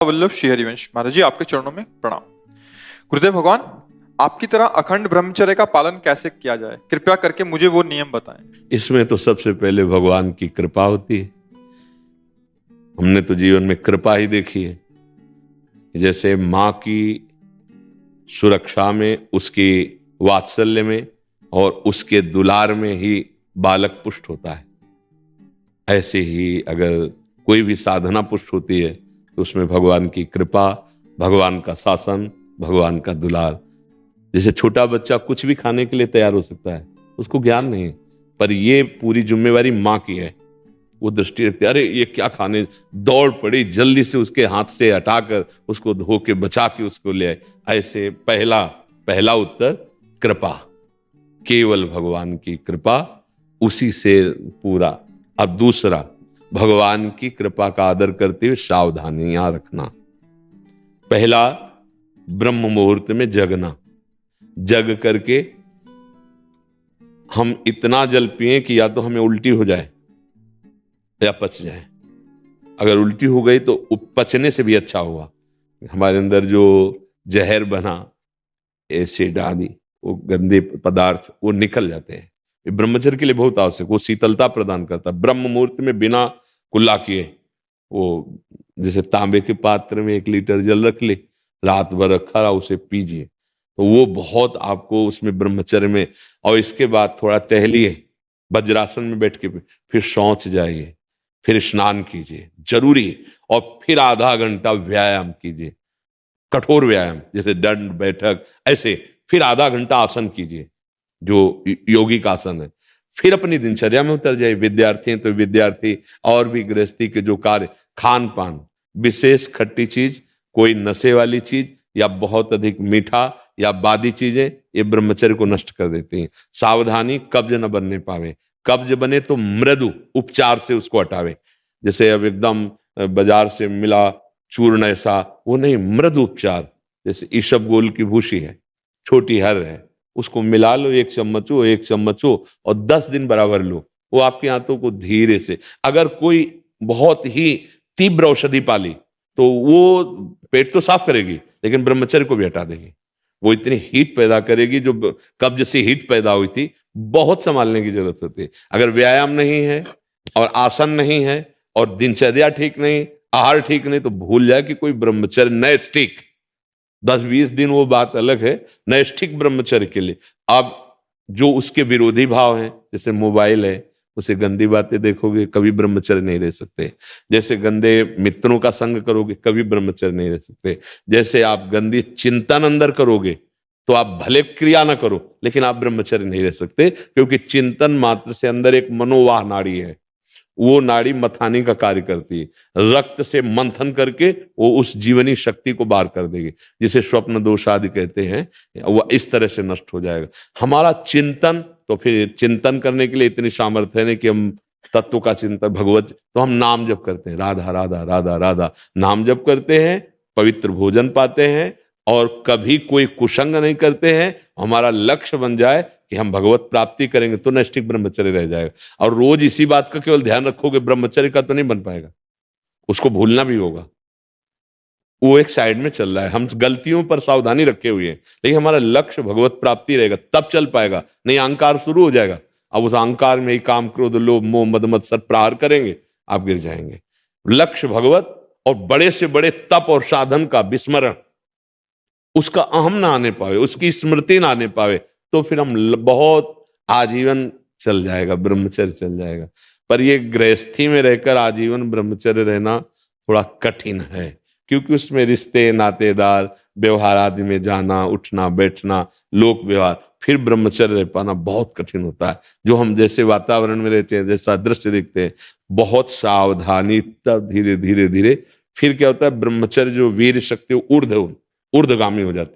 वल्लभ श्री हरिवंश महाराज जी, आपके चरणों में प्रणाम। गुरुदेव भगवान, आपकी तरह अखंड ब्रह्मचर्य का पालन कैसे किया जाए, कृपया करके मुझे वो नियम बताएं। इसमें तो सबसे पहले भगवान की कृपा होती है। हमने तो जीवन में कृपा ही देखी है। जैसे मां की सुरक्षा में, उसकी वात्सल्य में और उसके दुलार में ही बालक पुष्ट होता है, ऐसे ही अगर कोई भी साधना पुष्ट होती है तो उसमें भगवान की कृपा, भगवान का शासन, भगवान का दुलार। जैसे छोटा बच्चा कुछ भी खाने के लिए तैयार हो सकता है, उसको ज्ञान नहीं है, पर ये पूरी जिम्मेवारी माँ की है। वो दृष्टि रखती है, अरे ये क्या खाने, दौड़ पड़ी, जल्दी से उसके हाथ से हटाकर उसको धो के बचा के उसको ले आए। ऐसे पहला उत्तर कृपा, केवल भगवान की कृपा, उसी से पूरा। अब दूसरा, भगवान की कृपा का आदर करते हुए सावधानियां रखना। पहला, ब्रह्म मुहूर्त में जगना, जग करके हम इतना जल पिए कि या तो हमें उल्टी हो जाए या पच जाए। अगर उल्टी हो गई तो पचने से भी अच्छा हुआ, हमारे अंदर जो जहर बना, एसिड आदि, वो गंदे पदार्थ वो निकल जाते हैं। ये ब्रह्मचर्य के लिए बहुत आवश्यक, वो शीतलता प्रदान करता है। ब्रह्म मुहूर्त में बिना कुल्ला किए, वो जैसे तांबे के पात्र में 1 लीटर जल रख ले, रात भर रखा रहा, उसे पीजिए, तो वो बहुत आपको उसमें ब्रह्मचर्य में। और इसके बाद थोड़ा टहलिए, वज्रासन में बैठ के, फिर शौच जाइए, फिर स्नान कीजिए, जरूरी है। और फिर आधा घंटा व्यायाम कीजिए, कठोर व्यायाम, जैसे दंड बैठक, ऐसे फिर आधा घंटा आसन कीजिए जो योगिक आसन है। फिर अपनी दिनचर्या में उतर जाए। विद्यार्थी हैं तो विद्यार्थी, और भी गृहस्थी के जो कार्य, खान पान, विशेष खट्टी चीज, कोई नशे वाली चीज या बहुत अधिक मीठा या बादी चीजें, ये ब्रह्मचर्य को नष्ट कर देती हैं। सावधानी, कब्ज न बनने पावे। कब्ज बने तो मृदु उपचार से उसको हटावे। जैसे अब एकदम बाजार से मिला चूर्ण ऐसा, वो नहीं, मृदु उपचार। जैसे ईसबगोल की भूसी है, छोटी हर है, उसको मिला लो, 1 चम्मच हो, 1 चम्मच हो, और 10 दिन बराबर लो। वो आपके हाथों को धीरे से, अगर कोई बहुत ही तीव्र औषधि पाली तो वो पेट तो साफ करेगी, लेकिन ब्रह्मचर्य को भी हटा देगी। वो इतनी हीट पैदा करेगी, जो कब्ज से हीट पैदा हुई थी, बहुत संभालने की जरूरत होती है। अगर व्यायाम नहीं है और आसन नहीं है और दिनचर्या ठीक नहीं, आहार ठीक नहीं, तो भूल जाए कि कोई ब्रह्मचर्य नैष्ठिक 10-20 दिन वो बात अलग है, नैष्ठिक ब्रह्मचर्य के लिए। अब जो उसके विरोधी भाव हैं, जैसे मोबाइल है, उसे गंदी बातें देखोगे, कभी ब्रह्मचर्य नहीं रह सकते। जैसे गंदे मित्रों का संग करोगे, कभी ब्रह्मचर्य नहीं रह सकते। जैसे आप गंदी चिंतन अंदर करोगे, तो आप भले क्रिया ना करो, लेकिन आप ब्रह्मचर्य नहीं रह सकते, क्योंकि चिंतन मात्र से अंदर एक मनोवाह नाड़ी है, वो नाड़ी मथाने का कार्य करती है। रक्त से मंथन करके वो उस जीवनी शक्ति को बाहर कर देगी, जिसे स्वप्न दोष आदि कहते हैं, वो इस तरह से नष्ट हो जाएगा हमारा चिंतन। तो फिर चिंतन करने के लिए इतनी सामर्थ्य है नहीं कि हम तत्व का चिंतन, भगवत, तो हम नाम जप करते हैं, राधा राधा राधा राधा नाम जप करते हैं, पवित्र भोजन पाते हैं, और कभी कोई कुसंग नहीं करते हैं। हमारा लक्ष्य बन जाए कि हम भगवत प्राप्ति करेंगे, तो नैष्ठिक ब्रह्मचर्य रह जाएगा। और रोज इसी बात का केवल ध्यान रखोगे, ब्रह्मचर्य का तो नहीं बन पाएगा, उसको भूलना भी होगा। वो एक साइड में चल रहा है, हम गलतियों पर सावधानी रखे हुए हैं, लेकिन हमारा लक्ष्य भगवत प्राप्ति रहेगा, तब चल पाएगा। नहीं, अहंकार शुरू हो जाएगा, अब उस अहंकार में ही काम, क्रोध, लोभ, मोह, मद मत्सर प्रहार करेंगे, आप गिर जाएंगे। लक्ष्य भगवत, और बड़े से बड़े तप और साधन का विस्मरण, उसका अहम ना आने पावे, उसकी स्मृति ना आने पावे, तो फिर हम बहुत आजीवन चल जाएगा, ब्रह्मचर्य चल जाएगा। पर ये गृहस्थी में रहकर आजीवन ब्रह्मचर्य रहना थोड़ा कठिन है, क्योंकि उसमें रिश्ते, नातेदार, व्यवहार आदि में जाना, उठना, बैठना, लोक व्यवहार, फिर ब्रह्मचर्य रह पाना बहुत कठिन होता है। जो हम जैसे वातावरण में रहते हैं, जैसा दृश्य देखते हैं, बहुत सावधानी, तब धीरे धीरे धीरे फिर क्या होता है, ब्रह्मचर्य जो वीर शक्ति ऊर्ध्वगामी हो जाती है।